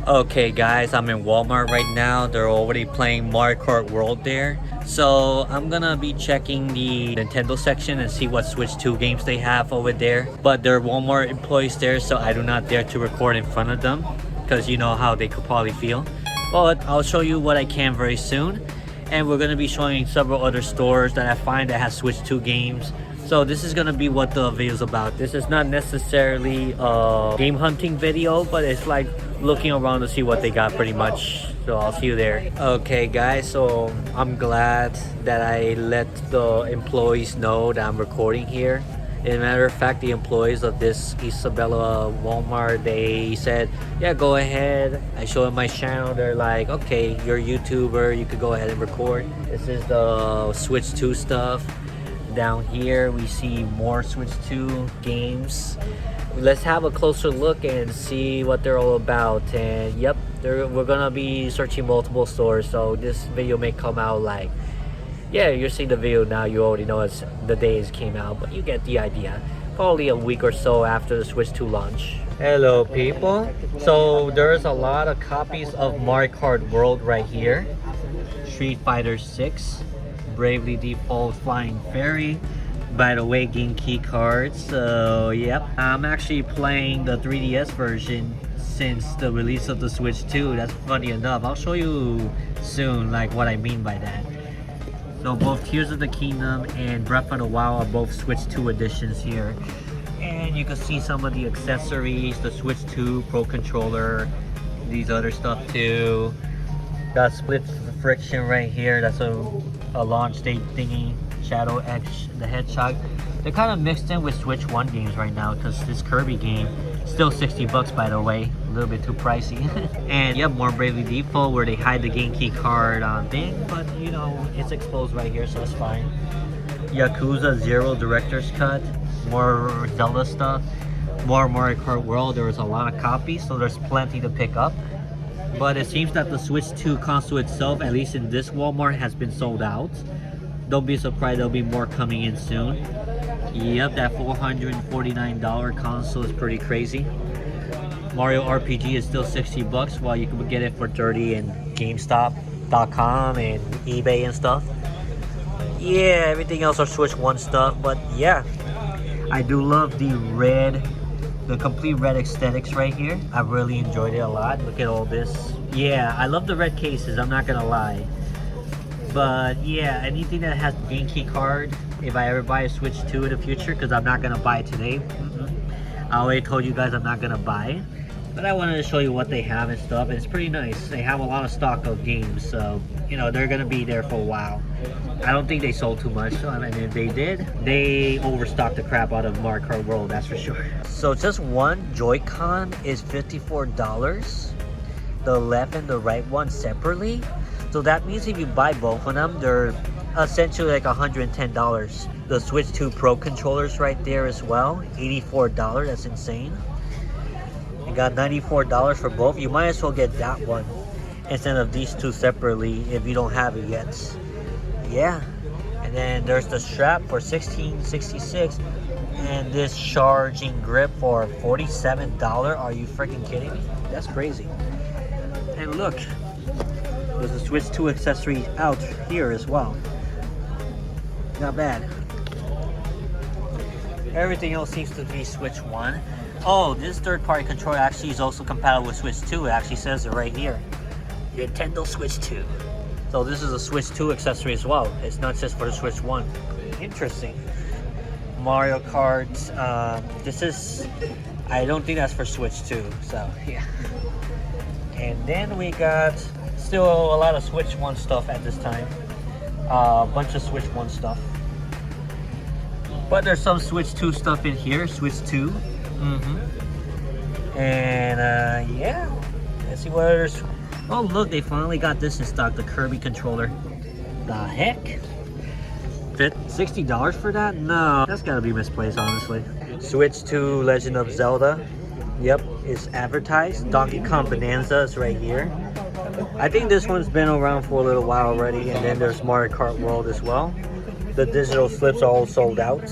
Okay guys, I'm in Walmart right now. They're already playing Mario Kart World there. So I'm gonna be checking the Nintendo section and see what Switch 2 games they have over there. But there are Walmart employees there, so I do not dare to record in front of them because you know how they could probably feel. But I'll show you what I can very soon. And we're gonna be showing several other stores that I find that has Switch 2 games. So this is gonna be what the video is about. This is not necessarily a game hunting video, but it's like looking around to see what they got pretty much. So I'll see you there. Okay guys, so I'm glad that I let the employees know that I'm recording here. As a matter of fact, the employees of this Isabella Walmart, they said, yeah, go ahead. I showed them my channel. They're like, okay, you're a YouTuber, you could go ahead and record. This is the Switch 2 stuff. Down here we see more Switch 2 games. Let's have a closer look and see what they're all about. And yep, we're gonna be searching multiple stores, so this video may come out like, yeah, you're seeing the video now, you already know it's the days came out, but you get the idea. Probably a week or so after the Switch 2 launch. Hello people, so there's a lot of copies of Mario Kart World right here. Street Fighter 6, Bravely Default Flying Fairy. By the way, game key cards. So yep, I'm actually playing the 3DS version since the release of the Switch 2. That's funny enough. I'll show you soon like what I mean by that. So both Tears of the Kingdom and Breath of the Wild are both Switch 2 editions here. And you can see some of the accessories, the Switch 2 Pro Controller, these other stuff too. Got Split Friction right here. That's a launch date thingy. Shadow Edge, the Hedgehog. They're kind of mixed in with Switch 1 games right now because this Kirby game, still 60 bucks by the way, a little bit too pricey. And yep, more Bravely Default where they hide the game key card on thing, but you know, it's exposed right here, so it's fine. Yakuza 0 Director's Cut, more Zelda stuff, more Mario Kart World. There was a lot of copies, so there's plenty to pick up. But it seems that the Switch 2 console itself, at least in this Walmart, has been sold out. Don't be surprised, there'll be more coming in soon. Yep, that $449 console is pretty crazy. Mario RPG is still 60 bucks, while you can get it for 30 in GameStop.com and eBay and stuff. Yeah, everything else are Switch 1 stuff, but yeah, I do love the complete red aesthetics right here. I really enjoyed it a lot. Look at all this. Yeah, I love the red cases, I'm not gonna lie. But yeah, anything that has the game key card, if I ever buy a Switch 2 in the future, because I'm not gonna buy it today. I already told you guys I'm not gonna buy it, but I wanted to show you what they have and stuff, and it's pretty nice. They have a lot of stock of games, so you know they're gonna be there for a while. I don't think they sold too much, so I mean, if they did, they overstocked the crap out of Mario Kart World, that's for sure. So just one Joy-Con is $54, the left and the right one separately. So that means if you buy both of them, they're essentially like $110. The Switch 2 Pro controllers right there as well, $84. That's insane. You got $94 for both. You might as well get that one instead of these two separately if you don't have it yet. Yeah. And then there's the strap for $16.66 and this charging grip for $47. Are you freaking kidding me? That's crazy. And look, there's a Switch 2 accessory out here as well. Not bad. Everything else seems to be Switch 1. Oh, this third-party controller actually is also compatible with Switch 2. It actually says it right here. Nintendo Switch 2. So this is a Switch 2 accessory as well. It's not just for the Switch 1. Interesting. Mario Kart. This is... I don't think that's for Switch 2. So, yeah. And then we got... still a lot of Switch 1 stuff at this time. A bunch of Switch 1 stuff. But there's some Switch 2 stuff in here. Switch 2. And yeah. Let's see what others. Oh look, they finally got this in stock. The Kirby controller. The heck? $60 for that? No. That's gotta be misplaced, honestly. Switch 2 Legend of Zelda. Yep, it's advertised. Donkey Kong Bonanza is right here. I think this one's been around for a little while already. And then there's Mario Kart World as well. The digital slips are all sold out.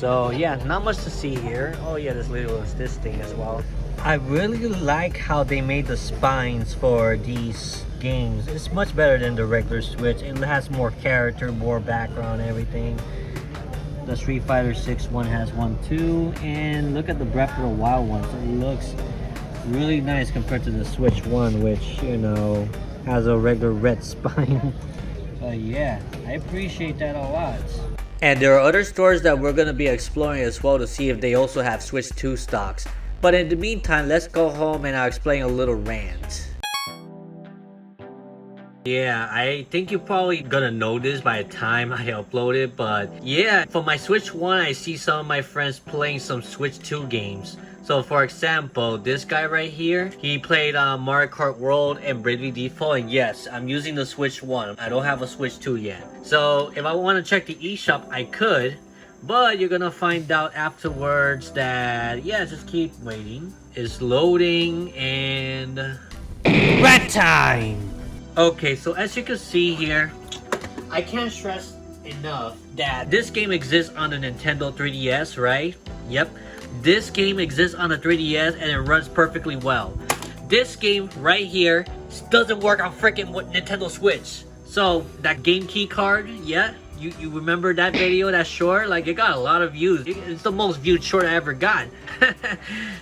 So yeah, not much to see here. Oh yeah, this thing as well. I really like how they made the spines for these games. It's much better than the regular Switch. It has more character, more background, everything. The Street Fighter 6 one has one too, and look at the Breath of the Wild one. So it looks really nice compared to the Switch one, which, you know, has a regular red spine. But yeah, I appreciate that a lot. And there are other stores that we're gonna be exploring as well to see if they also have Switch 2 stocks. But in the meantime, let's go home and I'll explain a little rant. Yeah, I think you're probably gonna know this by the time I upload it, but yeah, for my Switch 1, I see some of my friends playing some Switch 2 games. So for example, this guy right here, he played Mario Kart World and Bravely Default, and yes, I'm using the Switch 1. I don't have a Switch 2 yet. So if I want to check the eShop, I could, but you're gonna find out afterwards that, yeah, just keep waiting. It's loading and... Rat time! Okay, so as you can see here, I can't stress enough that this game exists on the Nintendo 3DS, right? Yep, this game exists on the 3DS and it runs perfectly well. This game right here doesn't work on freaking Nintendo Switch. So that game key card, yeah, you remember that video, that short? Like, it got a lot of views. It's the most viewed short I ever got.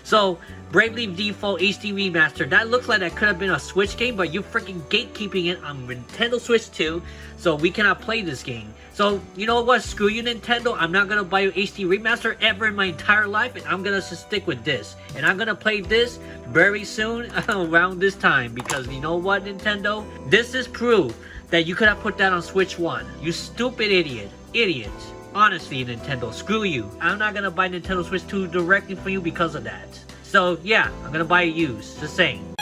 So Bravely Default HD Remaster, that looks like that could have been a Switch game, but you're freaking gatekeeping it on Nintendo Switch 2, so we cannot play this game. So, you know what? Screw you, Nintendo. I'm not gonna buy you HD Remaster ever in my entire life, and I'm gonna just stick with this. And I'm gonna play this very soon, around this time, because you know what, Nintendo? This is proof that you could have put that on Switch 1. You stupid idiot. Idiot. Honestly, Nintendo, screw you. I'm not gonna buy Nintendo Switch 2 directly for you because of that. So yeah, I'm gonna buy it used, just saying.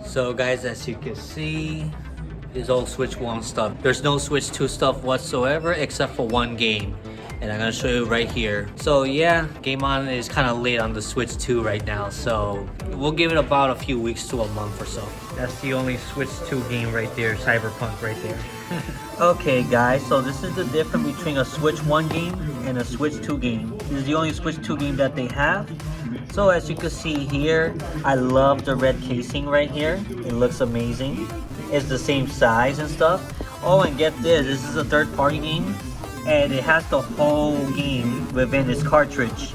So guys, as you can see, it's all Switch 1 stuff. There's no Switch 2 stuff whatsoever except for one game. And I'm gonna show you right here. So yeah, Game On is kind of late on the Switch 2 right now. So we'll give it about a few weeks to a month or so. That's the only Switch 2 game right there, Cyberpunk right there. Okay guys, so this is the difference between a Switch 1 game and a Switch 2 game. This is the only Switch 2 game that they have. So as you can see here, I love the red casing right here. It looks amazing. It's the same size and stuff. Oh, and get this is a third-party game, and it has the whole game within its cartridge.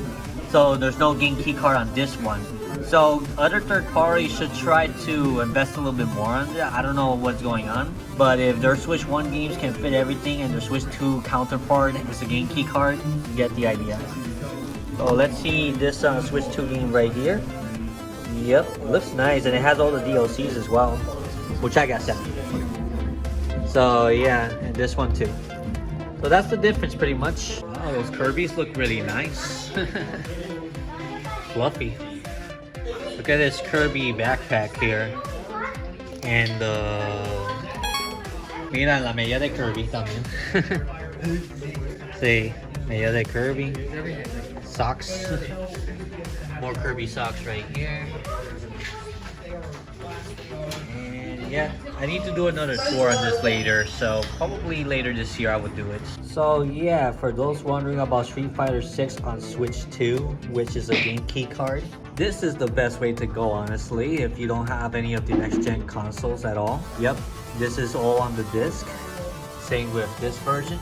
So there's no game key card on this one. So other third parties should try to invest a little bit more on it. I don't know what's going on, but if their Switch 1 games can fit everything and their Switch 2 counterpart is a game key card, you get the idea. So let's see this Switch 2 game right here. Yep, it looks nice, and it has all the DLCs as well, which I got set. So yeah, and this one too. So that's the difference pretty much. Wow, those Kirby's look really nice. Fluffy. Look at this Kirby backpack here. And mira la medalla de Kirby también. See, medalla de Kirby. Socks. More Kirby socks right here. And yeah, I need to do another tour on this later, so probably later this year I would do it. So yeah, for those wondering about Street Fighter 6 on Switch 2, which is a game key card, this is the best way to go, honestly, if you don't have any of the next gen consoles at all. Yep, this is all on the disc. Same with this version,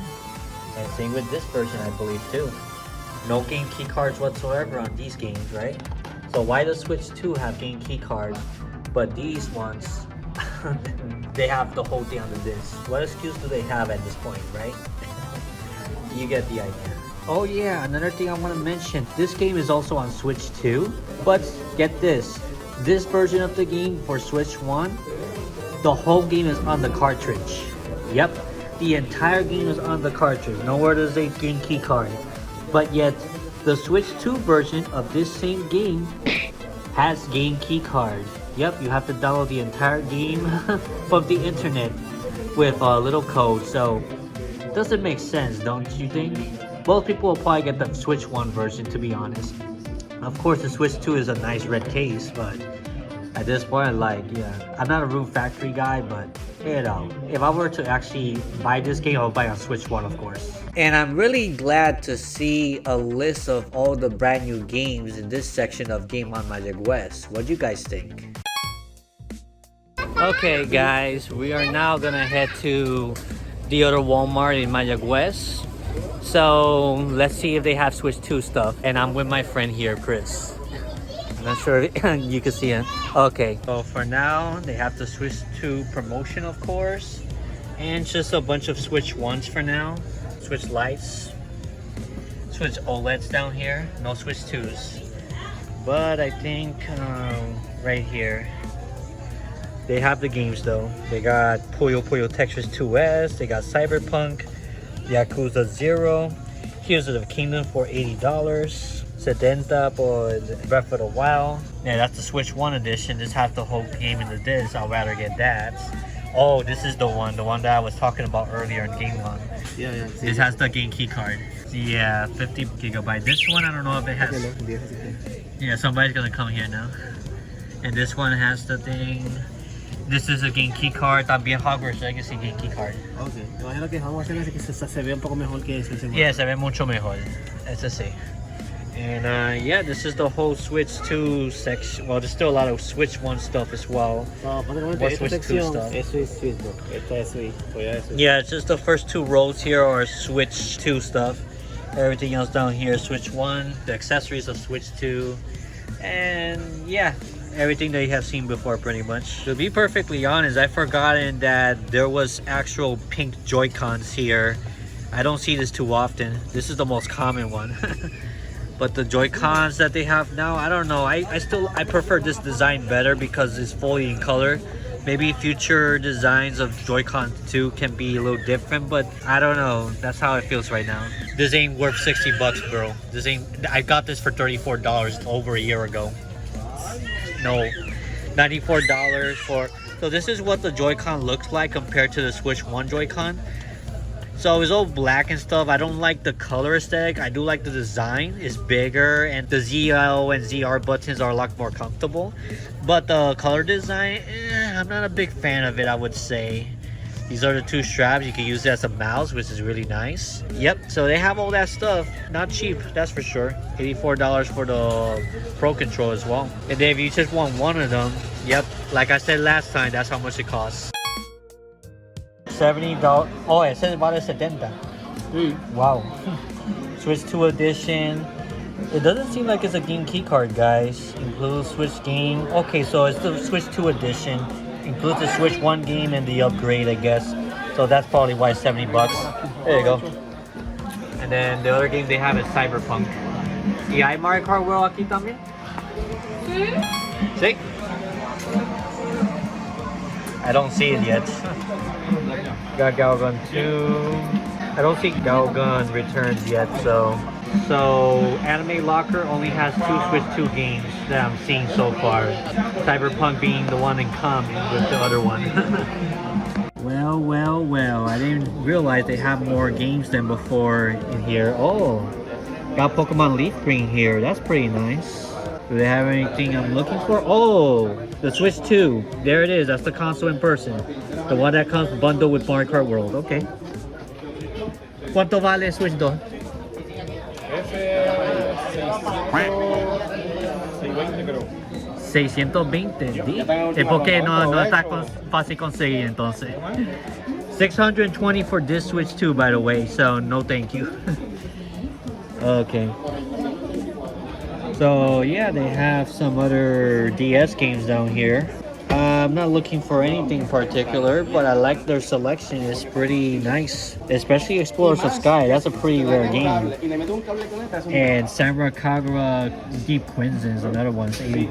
and same with this version, I believe too. No game key cards whatsoever on these games, right? So why does Switch 2 have game key cards, but these ones, they have the whole thing on the disc? What excuse do they have at this point, right? You get the idea. Oh yeah, another thing I want to mention, this game is also on Switch 2, but get this version of the game for Switch 1, the whole game is on the cartridge. Yep, the entire game is on the cartridge. Nowhere does a game key card. But yet, the Switch 2 version of this same game has game key card. Yep, you have to download the entire game from the internet with a little code. So, it doesn't make sense, don't you think? Most people will probably get the Switch 1 version, to be honest. Of course, the Switch 2 is a nice red case, but at this point, I'm not a Room Factory guy, but You know, if I were to actually buy this game, I would buy on Switch 1, of course. And I'm really glad to see a list of all the brand new games in this section of Game on Mayaguez. What do you guys think? Okay guys, we are now gonna head to the other Walmart in Mayaguez. So let's see if they have Switch 2 stuff. And I'm with my friend here, Chris. I'm not sure if you can see him. Okay, so for now, they have the Switch 2 promotion, of course. And just a bunch of Switch 1s for now. Switch Lights. Switch OLEDs down here. No Switch 2s. But I think right here, they have the games though. They got Puyo Puyo Tetris 2S. They got Cyberpunk. Yakuza 0. Heroes of the Kingdom for $80. Sedenta por Breath of the Wild. Yeah, that's the Switch 1 edition. This has the whole game in the disc. I'd rather get that. Oh, this is the one that I was talking about earlier in Game On. Yeah. This has the game key card. Yeah, 50 gigabyte. This one, I don't know if it has. Yeah, somebody's gonna come here now. And this one has the thing. This is a game key card. También Hogwarts Legacy game key card. Okay. Imagino que Hogwarts Legacy se ve un poco mejor que ese. Yeah, se ve mucho mejor. Eso sí. And yeah, this is the whole Switch 2 section. Well, there's still a lot of Switch 1 stuff as well. More Switch 2 stuff. Switch. Yeah, it's just the first 2 rows here are Switch 2 stuff. Everything else down here is Switch 1, the accessories of Switch 2, and yeah, everything that you have seen before pretty much. To be perfectly honest, I've forgotten that there was actual pink Joy-Cons here. I don't see this too often. This is the most common one. But the Joy-Cons that they have now, I don't know. I prefer this design better because it's fully in color. Maybe future designs of Joy-Con 2 can be a little different, but I don't know. That's how it feels right now. This ain't worth 60 bucks, bro. This ain't. I got this for $34 over a year ago. No, $94 for. So this is what the Joy-Con looks like compared to the Switch 1 Joy-Con. So it's all black and stuff. I don't like the color aesthetic. I do like the design. It's bigger and the ZL and ZR buttons are a lot more comfortable. But the color design, I'm not a big fan of it, I would say. These are the 2 straps. You can use it as a mouse, which is really nice. Yep, so they have all that stuff. Not cheap, that's for sure. $84 for the Pro Control as well. And then if you just want one of them, yep, like I said last time, that's how much it costs. $70. Oh, it says about $70. Wow. Switch 2 edition. It doesn't seem like it's a game key card, guys. Includes Switch game. Okay, so it's the Switch 2 edition. Includes the Switch 1 game and the upgrade, I guess. So that's probably why it's $70. There you go. And then the other game they have is Cyberpunk. ¿Y hay Mario Kart World aquí también? Sí. I don't see it yet. Got Galgun 2. I don't see Galgun Returns yet, so Anime Locker only has 2 Switch 2 games that I'm seeing so far. Cyberpunk being the one in common with the other one. Well, I didn't realize they have more games than before in here. Oh, got Pokemon Leaf Green here. That's pretty nice. Do they have anything I'm looking for? Oh, the Switch 2. There it is. That's the console in person. The one that comes bundled with Mario Kart World. Okay. ¿Cuánto vale Switch 2? ¿620? ¿Por qué no está fácil conseguir entonces? $620 for this Switch 2, by the way. So no thank you. Okay. So yeah, they have some other DS games down here. I'm not looking for anything particular, but I like their selection. It's pretty nice, especially Explorers of Sky. That's a pretty rare game. And Samurai Kagura Deep Crimson is another one. It's $80.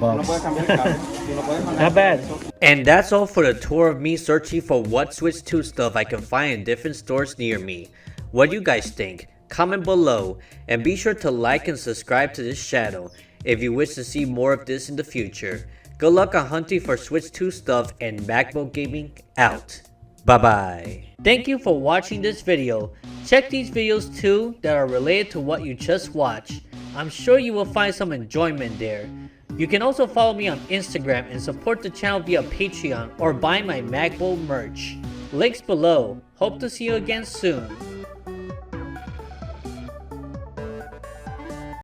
Not bad. And that's all for the tour of me searching for what Switch 2 stuff I can find in different stores near me. What do you guys think? Comment below, and be sure to like and subscribe to this channel if you wish to see more of this in the future. Good luck on hunting for Switch 2 stuff, and Magbo Gaming out. Bye bye. Thank you for watching this video. Check these videos too that are related to what you just watched. I'm sure you will find some enjoyment there. You can also follow me on Instagram and support the channel via Patreon or buy my Magbo merch. Links below. Hope to see you again soon.